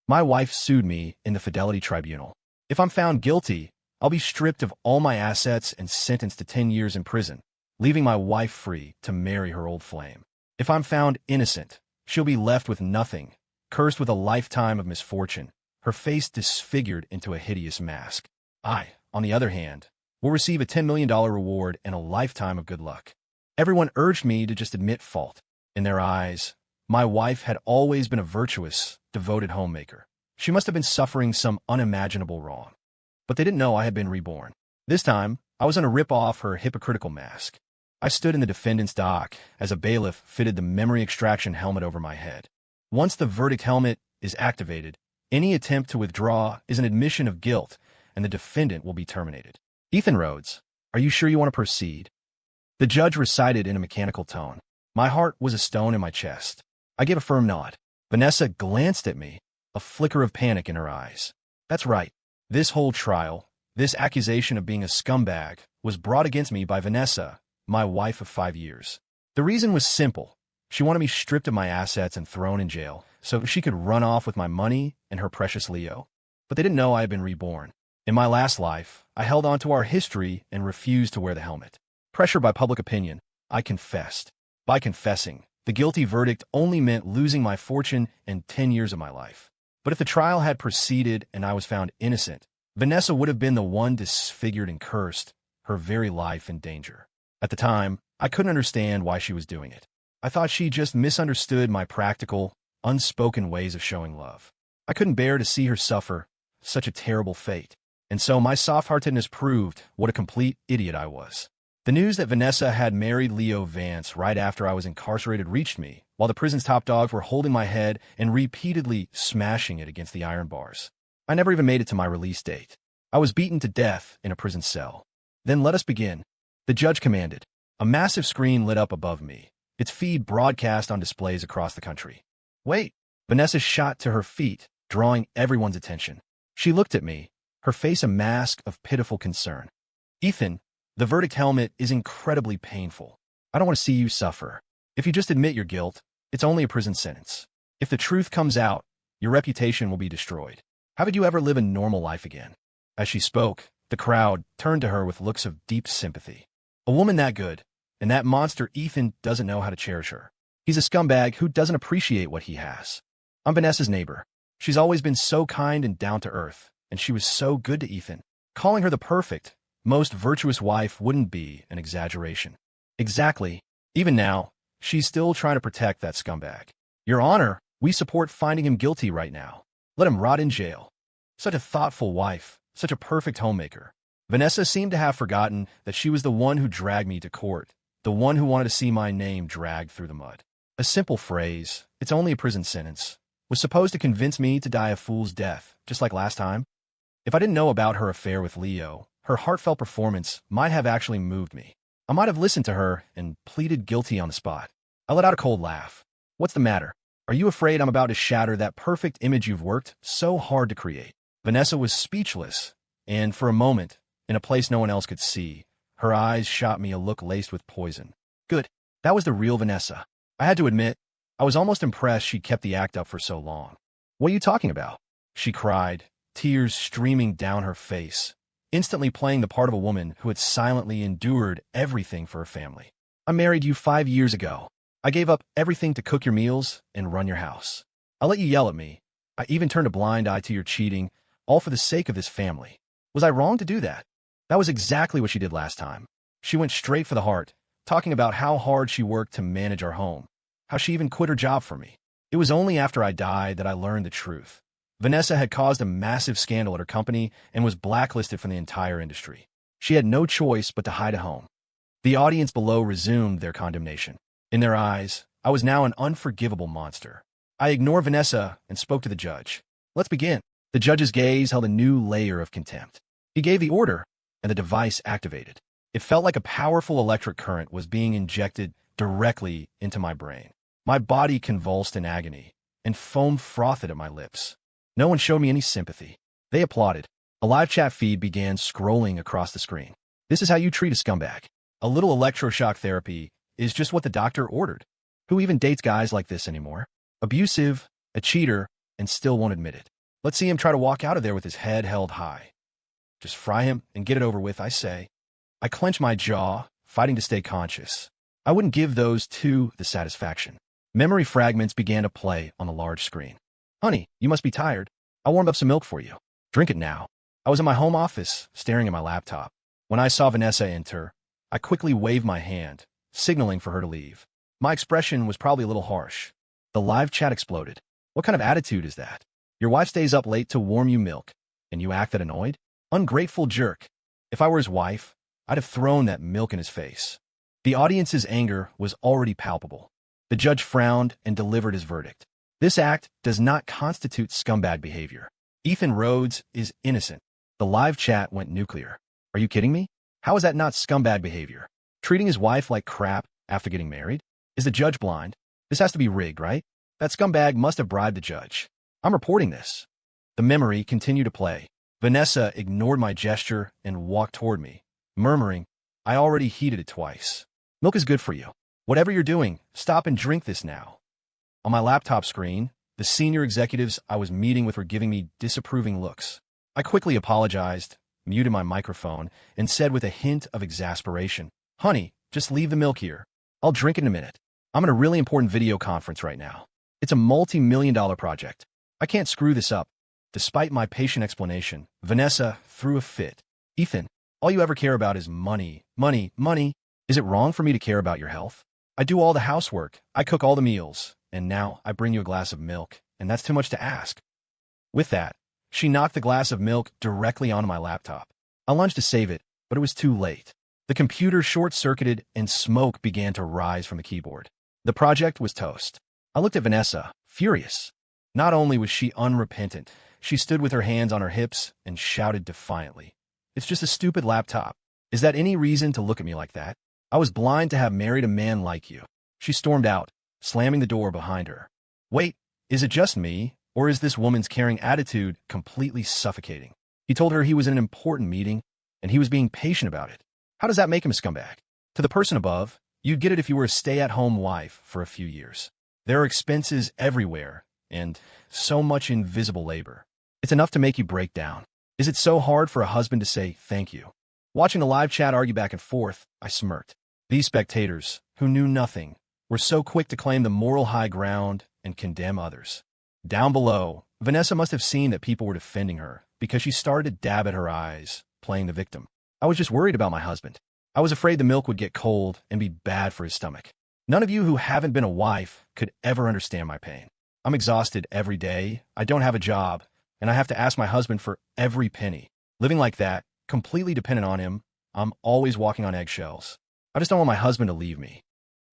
My wife sued me in the Fidelity Tribunal. If I'm found guilty, I'll be stripped of all my assets and sentenced to 10 years in prison, leaving my wife free to marry her old flame. If I'm found innocent, she'll be left with nothing, cursed with a lifetime of misfortune, her face disfigured into a hideous mask. I, on the other hand, will receive a $10 million reward and a lifetime of good luck. Everyone urged me to just admit fault. In their eyes, my wife had always been a virtuous, devoted homemaker. She must have been suffering some unimaginable wrong. But they didn't know I had been reborn. This time, I was going to rip off her hypocritical mask. I stood in the defendant's dock as a bailiff fitted the memory extraction helmet over my head. Once the verdict helmet is activated, any attempt to withdraw is an admission of guilt, and the defendant will be terminated. Ethan Rhodes, are you sure you want to proceed? The judge recited in a mechanical tone. My heart was a stone in my chest. I gave a firm nod. Vanessa glanced at me, a flicker of panic in her eyes. That's right. This whole trial, this accusation of being a scumbag, was brought against me by Vanessa, my wife of 5 years. The reason was simple. She wanted me stripped of my assets and thrown in jail so she could run off with my money and her precious Leo. But they didn't know I had been reborn. In my last life, I held on to our history and refused to wear the helmet. Pressured by public opinion, I confessed. By confessing, the guilty verdict only meant losing my fortune and 10 years of my life. But if the trial had proceeded and I was found innocent, Vanessa would have been the one disfigured and cursed, her very life in danger. At the time, I couldn't understand why she was doing it. I thought she just misunderstood my practical, unspoken ways of showing love. I couldn't bear to see her suffer such a terrible fate, and so my soft-heartedness proved what a complete idiot I was. The news that Vanessa had married Leo Vance right after I was incarcerated reached me, while the prison's top dogs were holding my head and repeatedly smashing it against the iron bars. I never even made it to my release date. I was beaten to death in a prison cell. Then let us begin. The judge commanded. A massive screen lit up above me, its feed broadcast on displays across the country. Wait! Vanessa shot to her feet, drawing everyone's attention. She looked at me, her face a mask of pitiful concern. Ethan, the verdict helmet is incredibly painful. I don't want to see you suffer. If you just admit your guilt, it's only a prison sentence. If the truth comes out, your reputation will be destroyed. How would you ever live a normal life again? As she spoke, the crowd turned to her with looks of deep sympathy. A woman that good, and that monster Ethan doesn't know how to cherish her. He's a scumbag who doesn't appreciate what he has. I'm Vanessa's neighbor. She's always been so kind and down to earth, and she was so good to Ethan. Calling her the perfect, most virtuous wife wouldn't be an exaggeration. Exactly. Even now, she's still trying to protect that scumbag. Your Honor, we support finding him guilty right now. Let him rot in jail. Such a thoughtful wife, such a perfect homemaker. Vanessa seemed to have forgotten that she was the one who dragged me to court, the one who wanted to see my name dragged through the mud. A simple phrase, it's only a prison sentence, was supposed to convince me to die a fool's death, just like last time. If I didn't know about her affair with Leo, her heartfelt performance might have actually moved me. I might have listened to her and pleaded guilty on the spot. I let out a cold laugh. What's the matter? Are you afraid I'm about to shatter that perfect image you've worked so hard to create? Vanessa was speechless, and for a moment, in a place no one else could see, her eyes shot me a look laced with poison. Good. That was the real Vanessa. I had to admit, I was almost impressed she kept the act up for so long. What are you talking about? She cried, tears streaming down her face, instantly playing the part of a woman who had silently endured everything for her family. I married you 5 years ago. I gave up everything to cook your meals and run your house. I let you yell at me. I even turned a blind eye to your cheating, all for the sake of this family. Was I wrong to do that? That was exactly what she did last time. She went straight for the heart, talking about how hard she worked to manage our home, how she even quit her job for me. It was only after I died that I learned the truth. Vanessa had caused a massive scandal at her company and was blacklisted from the entire industry. She had no choice but to hide at home. The audience below resumed their condemnation. In their eyes, I was now an unforgivable monster. I ignored Vanessa and spoke to the judge. Let's begin. The judge's gaze held a new layer of contempt. He gave the order, and the device activated. It felt like a powerful electric current was being injected directly into my brain. My body convulsed in agony, and foam frothed at my lips. No one showed me any sympathy. They applauded. A live chat feed began scrolling across the screen. This is how you treat a scumbag. A little electroshock therapy is just what the doctor ordered. Who even dates guys like this anymore? Abusive, a cheater, and still won't admit it. Let's see him try to walk out of there with his head held high. Just fry him and get it over with, I say. I clench my jaw, fighting to stay conscious. I wouldn't give those two the satisfaction. Memory fragments began to play on the large screen. Honey, you must be tired. I'll warm up some milk for you. Drink it now. I was in my home office, staring at my laptop. When I saw Vanessa enter, I quickly waved my hand, signaling for her to leave. My expression was probably a little harsh. The live chat exploded. What kind of attitude is that? Your wife stays up late to warm you milk, and you act that annoyed? Ungrateful jerk. If I were his wife, I'd have thrown that milk in his face. The audience's anger was already palpable. The judge frowned and delivered his verdict. This act does not constitute scumbag behavior. Ethan Rhodes is innocent. The live chat went nuclear. Are you kidding me? How is that not scumbag behavior? Treating his wife like crap after getting married? Is the judge blind? This has to be rigged, right? That scumbag must have bribed the judge. I'm reporting this. The memory continued to play. Vanessa ignored my gesture and walked toward me, murmuring, I already heated it twice. Milk is good for you. Whatever you're doing, stop and drink this now. On my laptop screen, the senior executives I was meeting with were giving me disapproving looks. I quickly apologized, muted my microphone, and said with a hint of exasperation, Honey, just leave the milk here. I'll drink it in a minute. I'm in a really important video conference right now. It's a multi-million-dollar project. I can't screw this up. Despite my patient explanation, Vanessa threw a fit. Ethan, all you ever care about is money, money, money. Is it wrong for me to care about your health? I do all the housework, I cook all the meals, and now I bring you a glass of milk, and that's too much to ask. With that, she knocked the glass of milk directly onto my laptop. I lunged to save it, but it was too late. The computer short-circuited and smoke began to rise from the keyboard. The project was toast. I looked at Vanessa, furious. Not only was she unrepentant, she stood with her hands on her hips and shouted defiantly, It's just a stupid laptop. Is that any reason to look at me like that? I was blind to have married a man like you. She stormed out, slamming the door behind her. Wait, is it just me, or is this woman's caring attitude completely suffocating? He told her he was in an important meeting, and he was being patient about it. How does that make him a scumbag? To the person above, you'd get it if you were a stay-at-home wife for a few years. There are expenses everywhere, and so much invisible labor. It's enough to make you break down. Is it so hard for a husband to say thank you? Watching the live chat argue back and forth, I smirked. These spectators, who knew nothing, were so quick to claim the moral high ground and condemn others. Down below, Vanessa must have seen that people were defending her because she started to dab at her eyes, playing the victim. I was just worried about my husband. I was afraid the milk would get cold and be bad for his stomach. None of you who haven't been a wife could ever understand my pain. I'm exhausted every day, I don't have a job, and I have to ask my husband for every penny. Living like that, completely dependent on him, I'm always walking on eggshells. I just don't want my husband to leave me.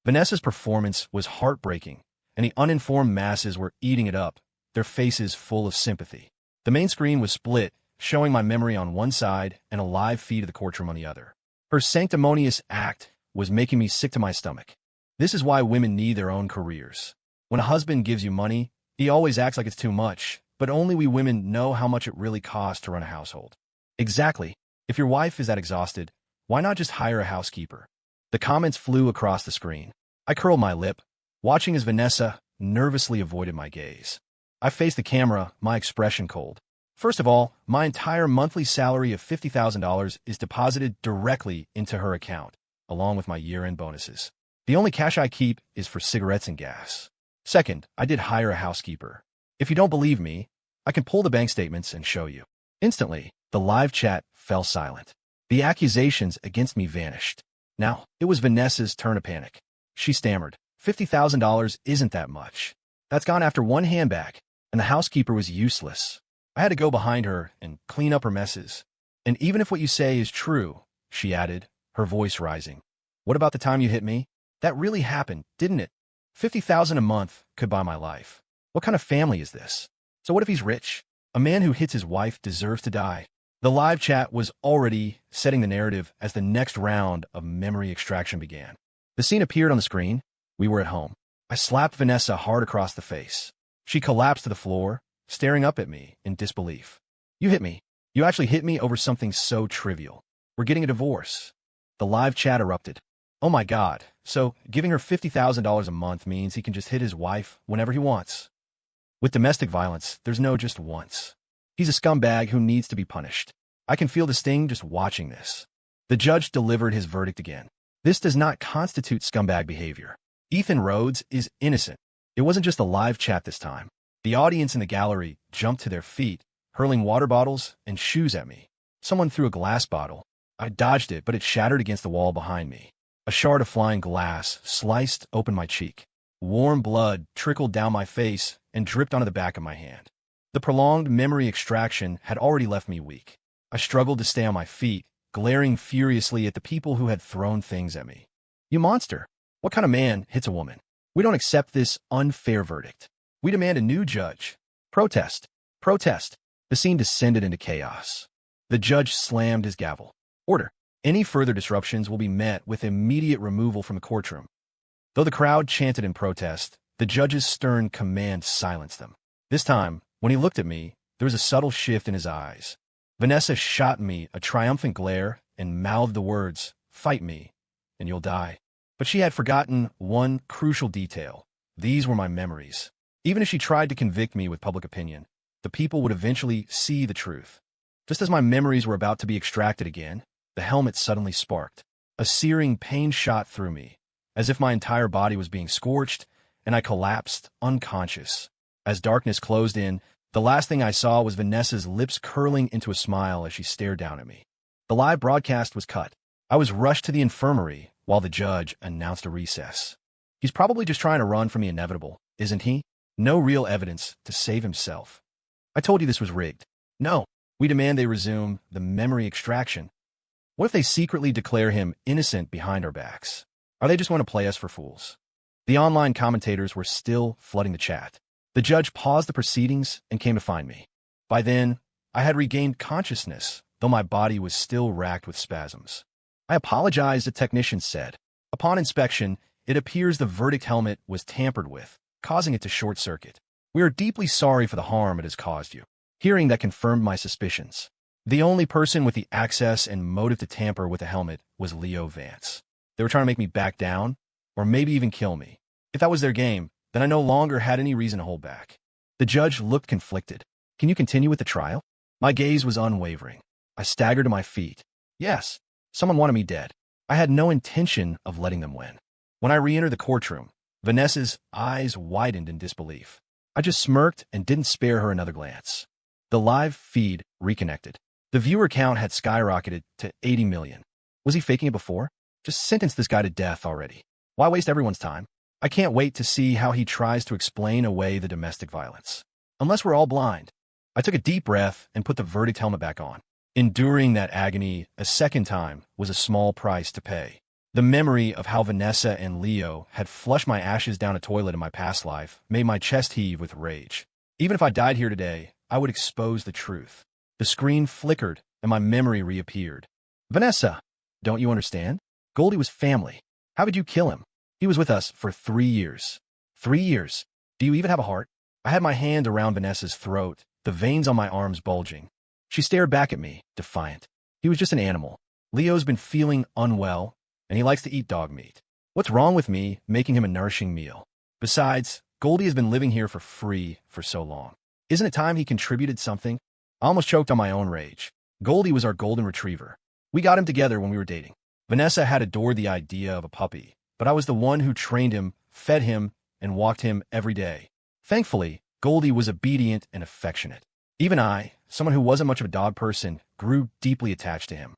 Vanessa's performance was heartbreaking, and the uninformed masses were eating it up, their faces full of sympathy. The main screen was split, showing my memory on one side and a live feed of the courtroom on the other. Her sanctimonious act was making me sick to my stomach. This is why women need their own careers. When a husband gives you money, he always acts like it's too much, but only we women know how much it really costs to run a household. Exactly. If your wife is that exhausted, why not just hire a housekeeper? The comments flew across the screen. I curled my lip, watching as Vanessa nervously avoided my gaze. I faced the camera, my expression cold. First of all, my entire monthly salary of $50,000 is deposited directly into her account, along with my year-end bonuses. The only cash I keep is for cigarettes and gas. Second, I did hire a housekeeper. If you don't believe me, I can pull the bank statements and show you. Instantly, the live chat fell silent. The accusations against me vanished. Now, it was Vanessa's turn to panic. She stammered, $50,000 isn't that much. That's gone after one handbag, and the housekeeper was useless. I had to go behind her and clean up her messes. And even if what you say is true, she added, her voice rising, what about the time you hit me? That really happened, didn't it? $50,000 a month could buy my life. What kind of family is this? So what if he's rich? A man who hits his wife deserves to die. The live chat was already setting the narrative as the next round of memory extraction began. The scene appeared on the screen. We were at home. I slapped Vanessa hard across the face. She collapsed to the floor, staring up at me in disbelief. You hit me. You actually hit me over something so trivial. We're getting a divorce. The live chat erupted. Oh my God, so giving her $50,000 a month means he can just hit his wife whenever he wants. With domestic violence, there's no just once. He's a scumbag who needs to be punished. I can feel the sting just watching this. The judge delivered his verdict again. This does not constitute scumbag behavior. Ethan Rhodes is innocent. It wasn't just a live chat this time. The audience in the gallery jumped to their feet, hurling water bottles and shoes at me. Someone threw a glass bottle. I dodged it, but it shattered against the wall behind me. A shard of flying glass sliced open my cheek. Warm blood trickled down my face and dripped onto the back of my hand. The prolonged memory extraction had already left me weak. I struggled to stay on my feet, glaring furiously at the people who had thrown things at me. You monster! What kind of man hits a woman? We don't accept this unfair verdict. We demand a new judge. Protest! Protest! The scene descended into chaos. The judge slammed his gavel. Order. Any further disruptions will be met with immediate removal from the courtroom. Though the crowd chanted in protest, the judge's stern command silenced them. This time, when he looked at me, there was a subtle shift in his eyes. Vanessa shot me a triumphant glare and mouthed the words, "Fight me, and you'll die." But she had forgotten one crucial detail. These were my memories. Even if she tried to convict me with public opinion, the people would eventually see the truth. Just as my memories were about to be extracted again, the helmet suddenly sparked. A searing pain shot through me, as if my entire body was being scorched, and I collapsed, unconscious. As darkness closed in, the last thing I saw was Vanessa's lips curling into a smile as she stared down at me. The live broadcast was cut. I was rushed to the infirmary while the judge announced a recess. He's probably just trying to run from the inevitable, isn't he? No real evidence to save himself. I told you this was rigged. No, we demand they resume the memory extraction. What if they secretly declare him innocent behind our backs? Or they just want to play us for fools? The online commentators were still flooding the chat. The judge paused the proceedings and came to find me. By then, I had regained consciousness, though my body was still racked with spasms. I apologized, the technician said. Upon inspection, it appears the verdict helmet was tampered with, causing it to short-circuit. We are deeply sorry for the harm it has caused you. Hearing that confirmed my suspicions. The only person with the access and motive to tamper with the helmet was Leo Vance. They were trying to make me back down, or maybe even kill me. If that was their game, then I no longer had any reason to hold back. The judge looked conflicted. Can you continue with the trial? My gaze was unwavering. I staggered to my feet. Yes, someone wanted me dead. I had no intention of letting them win. When I re-entered the courtroom, Vanessa's eyes widened in disbelief. I just smirked and didn't spare her another glance. The live feed reconnected. The viewer count had skyrocketed to 80 million. Was he faking it before? Just sentence this guy to death already. Why waste everyone's time? I can't wait to see how he tries to explain away the domestic violence. Unless we're all blind. I took a deep breath and put the verdict helmet back on. Enduring that agony a second time was a small price to pay. The memory of how Vanessa and Leo had flushed my ashes down a toilet in my past life made my chest heave with rage. Even if I died here today, I would expose the truth. The screen flickered and my memory reappeared. Vanessa, don't you understand? Goldie was family. How could you kill him? He was with us for 3 years. 3 years. Do you even have a heart? I had my hand around Vanessa's throat, the veins on my arms bulging. She stared back at me, defiant. He was just an animal. Leo's been feeling unwell, and he likes to eat dog meat. What's wrong with me making him a nourishing meal? Besides, Goldie has been living here for free for so long. Isn't it time he contributed something? I almost choked on my own rage. Goldie was our golden retriever. We got him together when we were dating. Vanessa had adored the idea of a puppy, but I was the one who trained him, fed him, and walked him every day. Thankfully, Goldie was obedient and affectionate. Even I, someone who wasn't much of a dog person, grew deeply attached to him.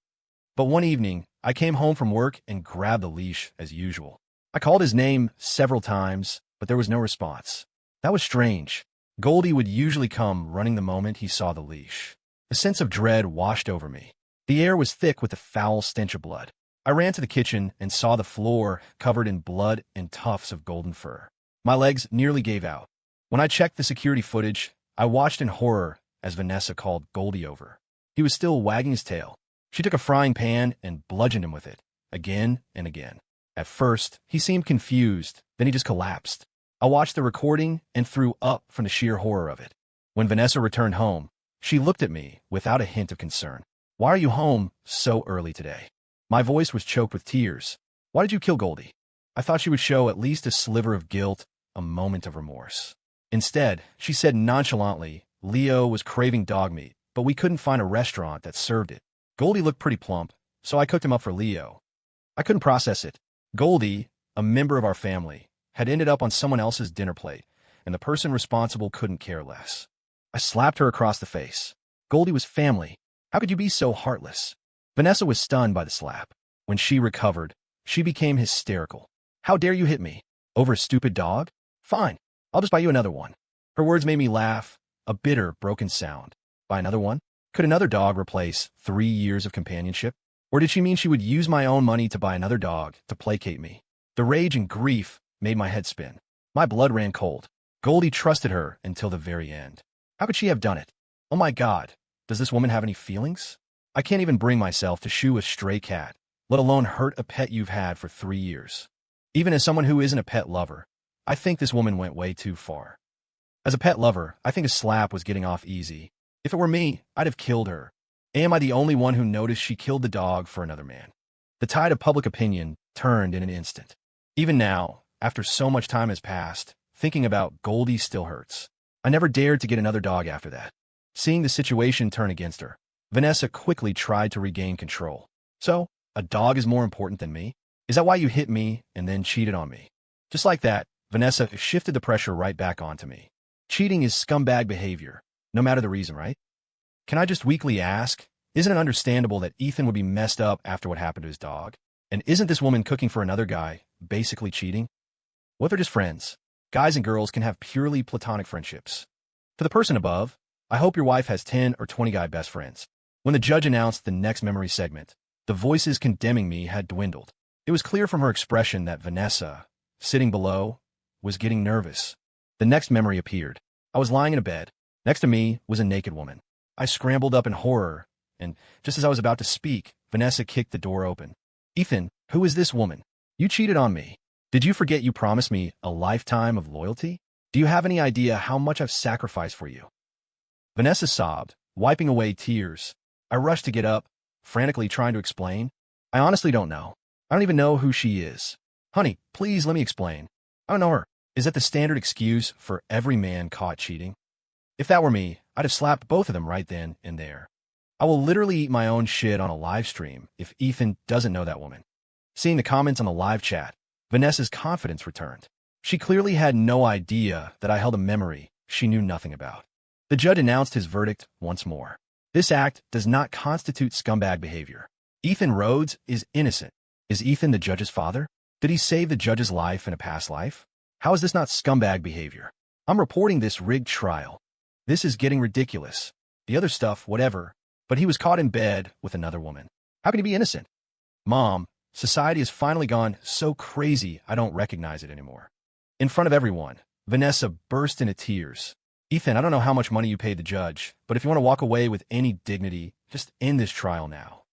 But one evening, I came home from work and grabbed the leash as usual. I called his name several times, but there was no response. That was strange. Goldie would usually come running the moment he saw the leash. A sense of dread washed over me. The air was thick with the foul stench of blood. I ran to the kitchen and saw the floor covered in blood and tufts of golden fur. My legs nearly gave out. When I checked the security footage, I watched in horror as Vanessa called Goldie over. He was still wagging his tail. She took a frying pan and bludgeoned him with it, again and again. At first, he seemed confused, then he just collapsed. I watched the recording and threw up from the sheer horror of it. When Vanessa returned home, she looked at me without a hint of concern. Why are you home so early today? My voice was choked with tears. Why did you kill Goldie? I thought she would show at least a sliver of guilt, a moment of remorse. Instead, she said nonchalantly, Leo was craving dog meat, but we couldn't find a restaurant that served it. Goldie looked pretty plump, so I cooked him up for Leo. I couldn't process it. Goldie, a member of our family, had ended up on someone else's dinner plate, and the person responsible couldn't care less. I slapped her across the face. Goldie was family. How could you be so heartless? Vanessa was stunned by the slap. When she recovered, she became hysterical. How dare you hit me? Over a stupid dog? Fine, I'll just buy you another one. Her words made me laugh, a bitter, broken sound. Buy another one? Could another dog replace 3 years of companionship? Or did she mean she would use my own money to buy another dog to placate me? The rage and grief made my head spin. My blood ran cold. Goldie trusted her until the very end. How could she have done it? Oh my God, does this woman have any feelings? I can't even bring myself to shoo a stray cat, let alone hurt a pet you've had for 3 years. Even as someone who isn't a pet lover, I think this woman went way too far. As a pet lover, I think a slap was getting off easy. If it were me, I'd have killed her. Am I the only one who noticed she killed the dog for another man? The tide of public opinion turned in an instant. Even now, after so much time has passed, thinking about Goldie still hurts. I never dared to get another dog after that. Seeing the situation turn against her, Vanessa quickly tried to regain control. So, a dog is more important than me? Is that why you hit me and then cheated on me? Just like that, Vanessa shifted the pressure right back onto me. Cheating is scumbag behavior, no matter the reason, right? Can I just weakly ask, isn't it understandable that Ethan would be messed up after what happened to his dog? And isn't this woman cooking for another guy basically cheating? What if they're just friends? Guys and girls can have purely platonic friendships. For the person above, I hope your wife has 10 or 20 guy best friends. When the judge announced the next memory segment, the voices condemning me had dwindled. It was clear from her expression that Vanessa, sitting below, was getting nervous. The next memory appeared. I was lying in a bed. Next to me was a naked woman. I scrambled up in horror, and just as I was about to speak, Vanessa kicked the door open. Ethan, who is this woman? You cheated on me. Did you forget you promised me a lifetime of loyalty? Do you have any idea how much I've sacrificed for you? Vanessa sobbed, wiping away tears. I rushed to get up, frantically trying to explain. I honestly don't know. I don't even know who she is. Honey, please let me explain. I don't know her. Is that the standard excuse for every man caught cheating? If that were me, I'd have slapped both of them right then and there. I will literally eat my own shit on a live stream if Ethan doesn't know that woman. Seeing the comments on the live chat, Vanessa's confidence returned. She clearly had no idea that I held a memory she knew nothing about. The judge announced his verdict once more. This act does not constitute scumbag behavior. Ethan Rhodes is innocent. Is Ethan the judge's father? Did he save the judge's life in a past life? How is this not scumbag behavior? I'm reporting this rigged trial. This is getting ridiculous. The other stuff, whatever, but he was caught in bed with another woman. How can he be innocent? Mom, society has finally gone so crazy I don't recognize it anymore. In front of everyone, Vanessa burst into tears. Ethan, I don't know how much money you paid the judge, but if you want to walk away with any dignity, just end this trial now.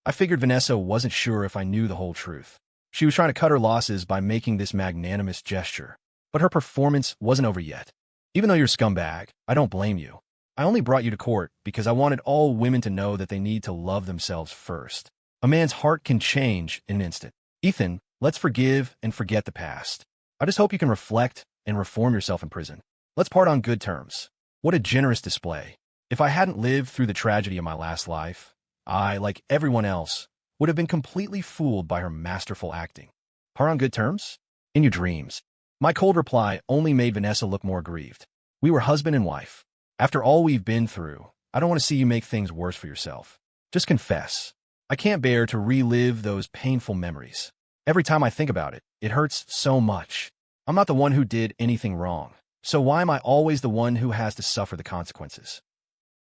I figured Vanessa wasn't sure if I knew the whole truth. She was trying to cut her losses by making this magnanimous gesture. But her performance wasn't over yet. Even though you're a scumbag, I don't blame you. I only brought you to court because I wanted all women to know that they need to love themselves first. A man's heart can change in an instant. Ethan, let's forgive and forget the past. I just hope you can reflect and reform yourself in prison. Let's part on good terms. What a generous display. If I hadn't lived through the tragedy of my last life, I, like everyone else, would have been completely fooled by her masterful acting. Part on good terms? In your dreams. My cold reply only made Vanessa look more grieved. We were husband and wife. After all we've been through, I don't want to see you make things worse for yourself. Just confess. I can't bear to relive those painful memories. Every time I think about it, it hurts so much. I'm not the one who did anything wrong. So why am I always the one who has to suffer the consequences?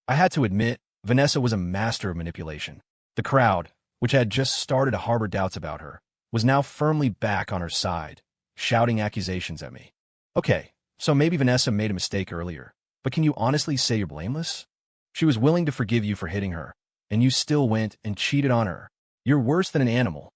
I had to admit, Vanessa was a master of manipulation. The crowd, which had just started to harbor doubts about her, was now firmly back on her side, shouting accusations at me. Okay, so maybe Vanessa made a mistake earlier, but can you honestly say you're blameless? She was willing to forgive you for hitting her, and you still went and cheated on her. You're worse than an animal.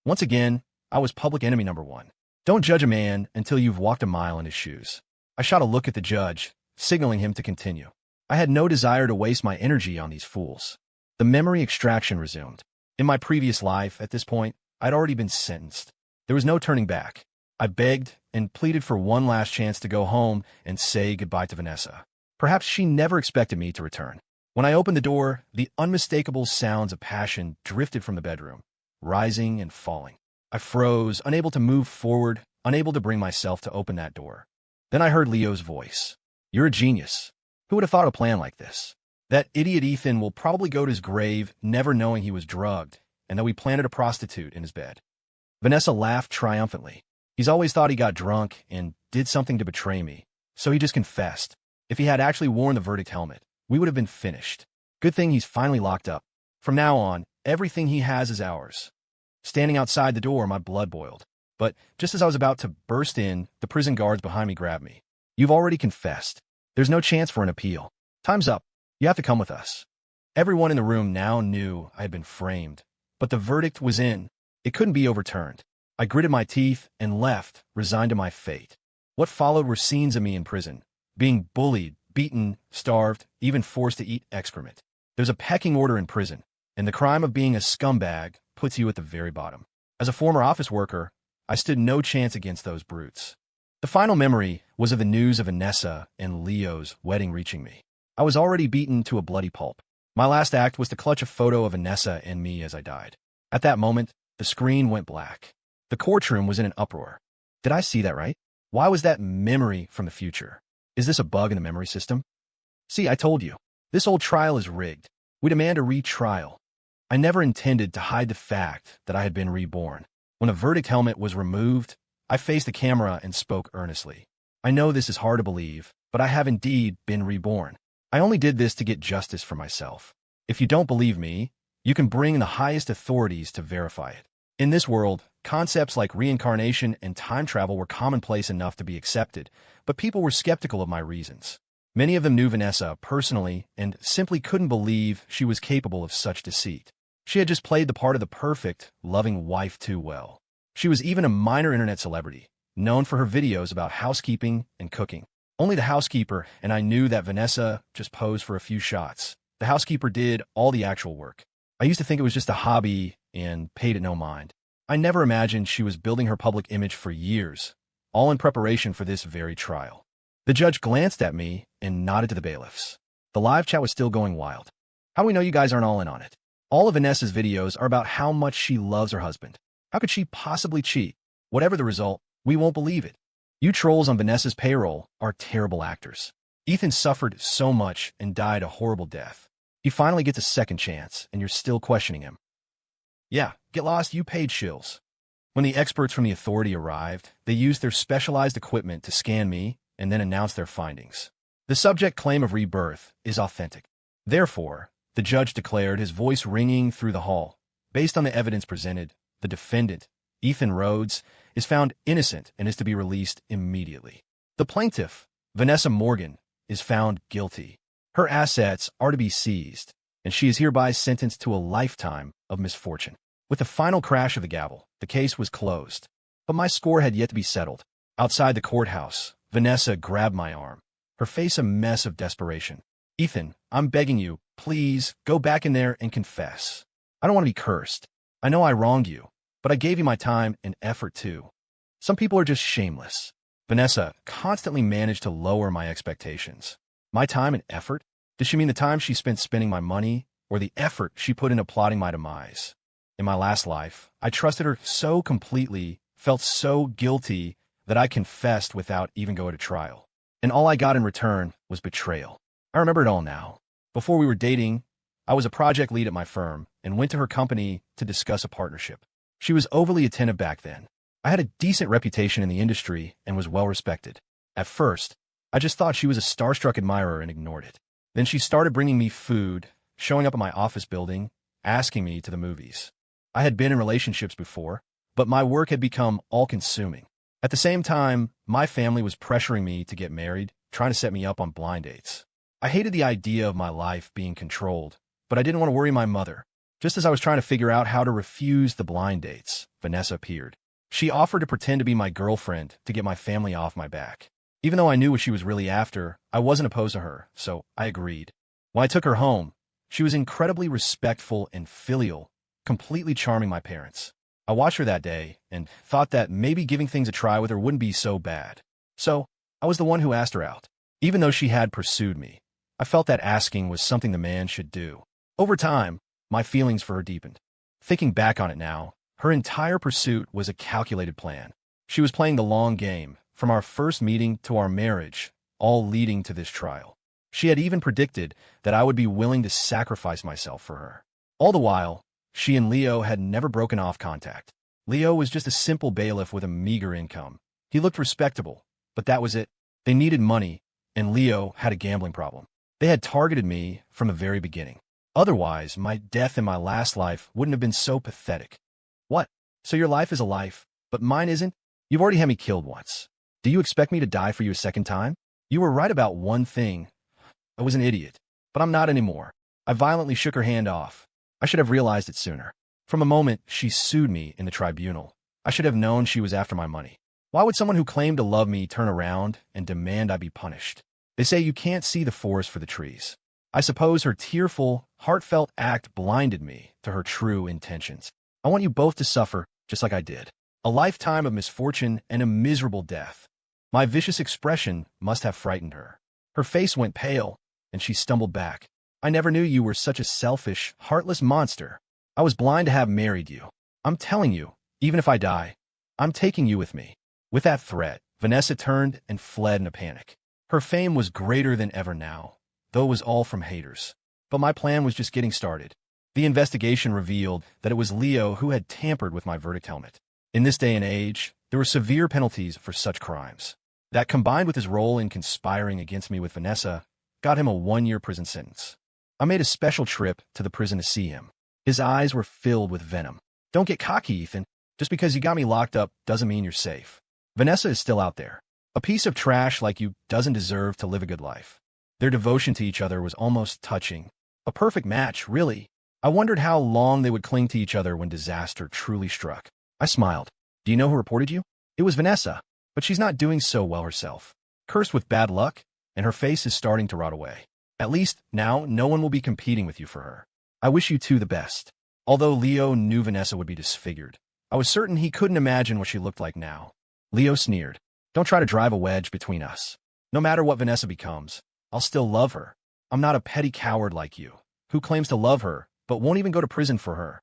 Once again, I was public enemy number one. Don't judge a man until you've walked a mile in his shoes. I shot a look at the judge, signaling him to continue. I had no desire to waste my energy on these fools. The memory extraction resumed. In my previous life, at this point, I'd already been sentenced. There was no turning back. I begged and pleaded for one last chance to go home and say goodbye to Vanessa. Perhaps she never expected me to return. When I opened the door, the unmistakable sounds of passion drifted from the bedroom, rising and falling. I froze, unable to move forward, unable to bring myself to open that door. Then I heard Leo's voice. "You're a genius. Who would have thought of a plan like this? That idiot Ethan will probably go to his grave never knowing he was drugged and that we planted a prostitute in his bed." Vanessa laughed triumphantly. "He's always thought he got drunk and did something to betray me, so he just confessed. If he had actually worn the verdict helmet, we would have been finished. Good thing he's finally locked up. From now on, everything he has is ours." Standing outside the door, my blood boiled. But just as I was about to burst in, the prison guards behind me grabbed me. "You've already confessed. There's no chance for an appeal. Time's up. You have to come with us." Everyone in the room now knew I had been framed, but the verdict was in. It couldn't be overturned. I gritted my teeth and left, resigned to my fate. What followed were scenes of me in prison, being bullied, beaten, starved, even forced to eat excrement. There's a pecking order in prison, and the crime of being a scumbag puts you at the very bottom. As a former office worker, I stood no chance against those brutes. The final memory was of the news of Vanessa and Leo's wedding reaching me. I was already beaten to a bloody pulp. My last act was to clutch a photo of Vanessa and me as I died. At that moment, the screen went black. The courtroom was in an uproar. Did I see that right? Why was that memory from the future? Is this a bug in the memory system? See, I told you. This old trial is rigged. We demand a retrial. I never intended to hide the fact that I had been reborn. When a verdict helmet was removed, I faced the camera and spoke earnestly. "I know this is hard to believe, but I have indeed been reborn. I only did this to get justice for myself. If you don't believe me, you can bring the highest authorities to verify it." In this world, concepts like reincarnation and time travel were commonplace enough to be accepted, but people were skeptical of my reasons. Many of them knew Vanessa personally and simply couldn't believe she was capable of such deceit. She had just played the part of the perfect, loving wife too well. She was even a minor internet celebrity, known for her videos about housekeeping and cooking. Only the housekeeper and I knew that Vanessa just posed for a few shots. The housekeeper did all the actual work. I used to think it was just a hobby and paid it no mind. I never imagined she was building her public image for years, all in preparation for this very trial. The judge glanced at me and nodded to the bailiffs. The live chat was still going wild. "How do we know you guys aren't all in on it? All of Vanessa's videos are about how much she loves her husband. How could she possibly cheat? Whatever the result, we won't believe it. You trolls on Vanessa's payroll are terrible actors. Ethan suffered so much and died a horrible death. He finally gets a second chance, and you're still questioning him. Yeah, get lost, you paid shills." When the experts from the authority arrived, they used their specialized equipment to scan me and then announce their findings. The subject claim of rebirth is authentic. Therefore, the judge declared, his voice ringing through the hall. Based on the evidence presented, the defendant, Ethan Rhodes, is found innocent and is to be released immediately. The plaintiff, Vanessa Morgan, is found guilty. Her assets are to be seized, and she is hereby sentenced to a lifetime of misfortune. With the final crash of the gavel, the case was closed. But my score had yet to be settled. Outside the courthouse, Vanessa grabbed my arm, her face a mess of desperation. "Ethan, I'm begging you, please, go back in there and confess. I don't want to be cursed. I know I wronged you, but I gave you my time and effort too. Some people are just shameless." Vanessa constantly managed to lower my expectations. My time and effort? Did she mean the time she spent spending my money, or the effort she put into plotting my demise? In my last life, I trusted her so completely, felt so guilty, that I confessed without even going to trial. And all I got in return was betrayal. I remember it all now. Before we were dating, I was a project lead at my firm and went to her company to discuss a partnership. She was overly attentive back then. I had a decent reputation in the industry and was well respected. At first, I just thought she was a starstruck admirer and ignored it. Then she started bringing me food, showing up at my office building, asking me to the movies. I had been in relationships before, but my work had become all-consuming. At the same time, my family was pressuring me to get married, trying to set me up on blind dates. I hated the idea of my life being controlled, but I didn't want to worry my mother. Just as I was trying to figure out how to refuse the blind dates, Vanessa appeared. She offered to pretend to be my girlfriend to get my family off my back. Even though I knew what she was really after, I wasn't opposed to her, so I agreed. When I took her home, she was incredibly respectful and filial, completely charming my parents. I watched her that day and thought that maybe giving things a try with her wouldn't be so bad. So, I was the one who asked her out. Even though she had pursued me, I felt that asking was something the man should do. Over time, my feelings for her deepened. Thinking back on it now, her entire pursuit was a calculated plan. She was playing the long game, from our first meeting to our marriage, all leading to this trial. She had even predicted that I would be willing to sacrifice myself for her. All the while, she and Leo had never broken off contact. Leo was just a simple bailiff with a meager income. He looked respectable, but that was it. They needed money, and Leo had a gambling problem. They had targeted me from the very beginning. Otherwise, my death in my last life wouldn't have been so pathetic. What? So your life is a life, but mine isn't? You've already had me killed once. Do you expect me to die for you a second time? You were right about one thing. I was an idiot, but I'm not anymore. I violently shook her hand off. I should have realized it sooner. From a moment she sued me in the tribunal, I should have known she was after my money. Why would someone who claimed to love me turn around and demand I be punished? They say you can't see the forest for the trees. I suppose her tearful, heartfelt act blinded me to her true intentions. I want you both to suffer, just like I did. A lifetime of misfortune and a miserable death. My vicious expression must have frightened her. Her face went pale, and she stumbled back. I never knew you were such a selfish, heartless monster. I was blind to have married you. I'm telling you, even if I die, I'm taking you with me. With that threat, Vanessa turned and fled in a panic. Her fame was greater than ever now, though it was all from haters. But my plan was just getting started. The investigation revealed that it was Leo who had tampered with my verdict helmet. In this day and age, there were severe penalties for such crimes. That, combined with his role in conspiring against me with Vanessa, got him a 1-year prison sentence. I made a special trip to the prison to see him. His eyes were filled with venom. Don't get cocky, Ethan. Just because you got me locked up doesn't mean you're safe. Vanessa is still out there. A piece of trash like you doesn't deserve to live a good life. Their devotion to each other was almost touching. A perfect match, really. I wondered how long they would cling to each other when disaster truly struck. I smiled. Do you know who reported you? It was Vanessa, but she's not doing so well herself. Cursed with bad luck, and her face is starting to rot away. At least, now, no one will be competing with you for her. I wish you two the best. Although Leo knew Vanessa would be disfigured, I was certain he couldn't imagine what she looked like now. Leo sneered. Don't try to drive a wedge between us. No matter what Vanessa becomes, I'll still love her. I'm not a petty coward like you, who claims to love her, but won't even go to prison for her.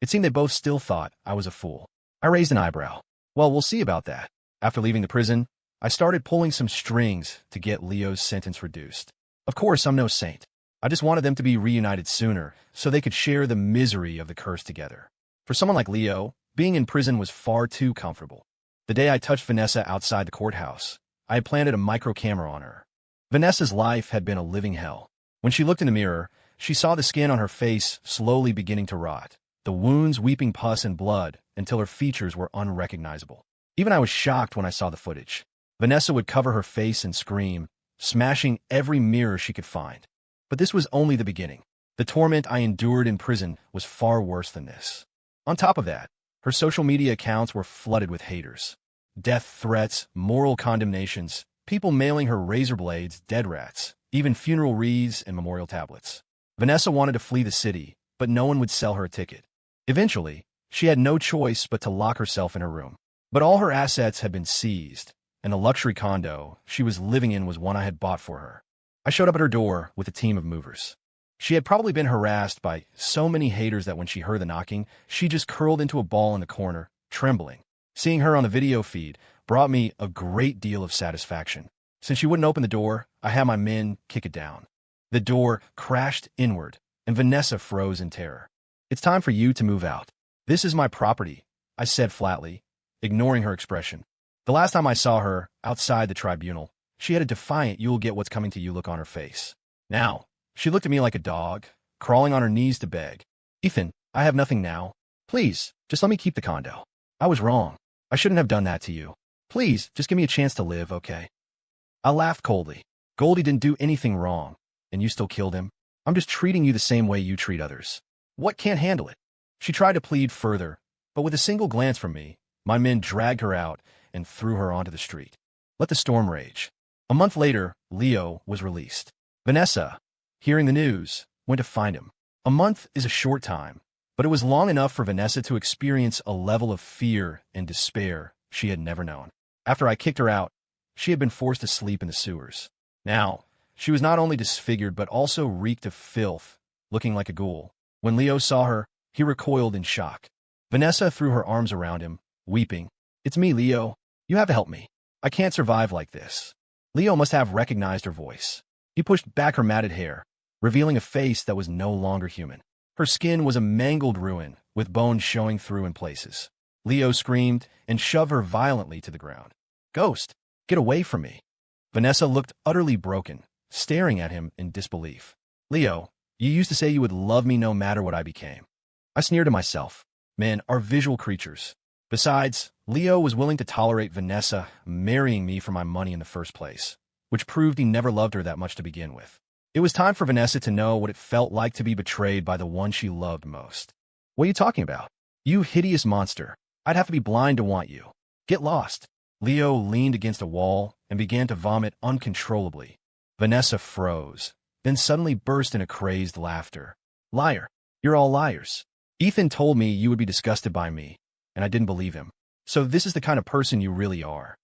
It seemed they both still thought I was a fool. I raised an eyebrow. Well, we'll see about that. After leaving the prison, I started pulling some strings to get Leo's sentence reduced. Of course, I'm no saint. I just wanted them to be reunited sooner, so they could share the misery of the curse together. For someone like Leo, being in prison was far too comfortable. The day I touched Vanessa outside the courthouse, I had planted a micro camera on her. Vanessa's life had been a living hell. When she looked in the mirror, she saw the skin on her face slowly beginning to rot, the wounds weeping pus and blood until her features were unrecognizable. Even I was shocked when I saw the footage. Vanessa would cover her face and scream, smashing every mirror she could find. But this was only the beginning. The torment I endured in prison was far worse than this. On top of that, her social media accounts were flooded with haters. Death threats, moral condemnations, people mailing her razor blades, dead rats, even funeral wreaths and memorial tablets. Vanessa wanted to flee the city, but no one would sell her a ticket. Eventually, she had no choice but to lock herself in her room. But all her assets had been seized, and the luxury condo she was living in was one I had bought for her. I showed up at her door with a team of movers. She had probably been harassed by so many haters that when she heard the knocking, she just curled into a ball in the corner, trembling. Seeing her on the video feed brought me a great deal of satisfaction. Since she wouldn't open the door, I had my men kick it down. The door crashed inward, and Vanessa froze in terror. It's time for you to move out. This is my property, I said flatly, ignoring her expression. The last time I saw her, outside the tribunal, she had a defiant "you'll get what's coming to you" look on her face. Now, she looked at me like a dog, crawling on her knees to beg. Ethan, I have nothing now. Please, just let me keep the condo. I was wrong. I shouldn't have done that to you. Please, just give me a chance to live, okay? I laughed coldly. Goldie didn't do anything wrong, and you still killed him? I'm just treating you the same way you treat others. What can't handle it? She tried to plead further, but with a single glance from me, my men dragged her out and threw her onto the street. Let the storm rage. A month later, Leo was released. Vanessa, hearing the news, went to find him. A month is a short time, but it was long enough for Vanessa to experience a level of fear and despair she had never known. After I kicked her out, she had been forced to sleep in the sewers. Now, she was not only disfigured but also reeked of filth, looking like a ghoul. When Leo saw her, he recoiled in shock. Vanessa threw her arms around him, weeping. "It's me, Leo. You have to help me. I can't survive like this." Leo must have recognized her voice. He pushed back her matted hair, revealing a face that was no longer human. Her skin was a mangled ruin, with bones showing through in places. Leo screamed and shoved her violently to the ground. "Ghost, get away from me." Vanessa looked utterly broken, staring at him in disbelief. "Leo, you used to say you would love me no matter what I became." I sneered to myself. Men are visual creatures. Besides, Leo was willing to tolerate Vanessa marrying me for my money in the first place, which proved he never loved her that much to begin with. It was time for Vanessa to know what it felt like to be betrayed by the one she loved most. "What are you talking about? You hideous monster. I'd have to be blind to want you. Get lost." Leo leaned against a wall and began to vomit uncontrollably. Vanessa froze, then suddenly burst into crazed laughter. "Liar. You're all liars. Ethan told me you would be disgusted by me, and I didn't believe him. So this is the kind of person you really are."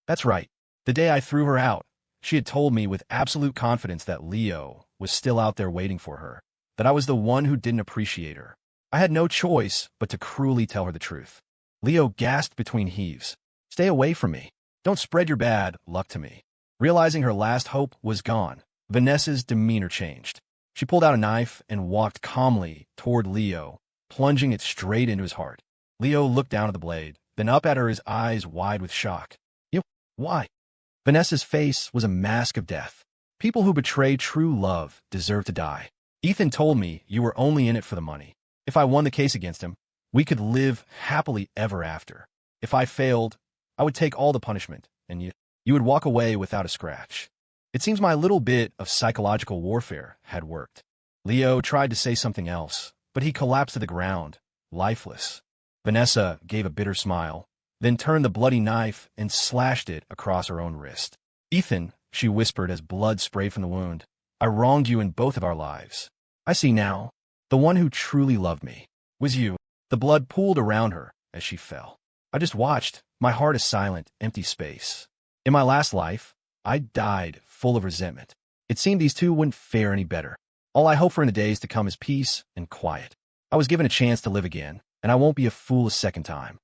"That's right. The day I threw her out, she had told me with absolute confidence that Leo was still out there waiting for her, that I was the one who didn't appreciate her. I had no choice but to cruelly tell her the truth." Leo gasped between heaves. "Stay away from me. Don't spread your bad luck to me." Realizing her last hope was gone, Vanessa's demeanor changed. She pulled out a knife and walked calmly toward Leo, plunging it straight into his heart. Leo looked down at the blade, then up at her, his eyes wide with shock. "You? Why?" Vanessa's face was a mask of death. "People who betray true love deserve to die. Ethan told me you were only in it for the money. If I won the case against him, we could live happily ever after. If I failed, I would take all the punishment, and you would walk away without a scratch." It seems my little bit of psychological warfare had worked. Leo tried to say something else, but he collapsed to the ground, lifeless. Vanessa gave a bitter smile, then turned the bloody knife and slashed it across her own wrist. "Ethan," she whispered as blood sprayed from the wound, "I wronged you in both of our lives. I see now. The one who truly loved me was you." The blood pooled around her as she fell. I just watched, my heart a silent, empty space. In my last life, I died full of resentment. It seemed these two wouldn't fare any better. All I hope for in the days to come is peace and quiet. I was given a chance to live again, and I won't be a fool a second time.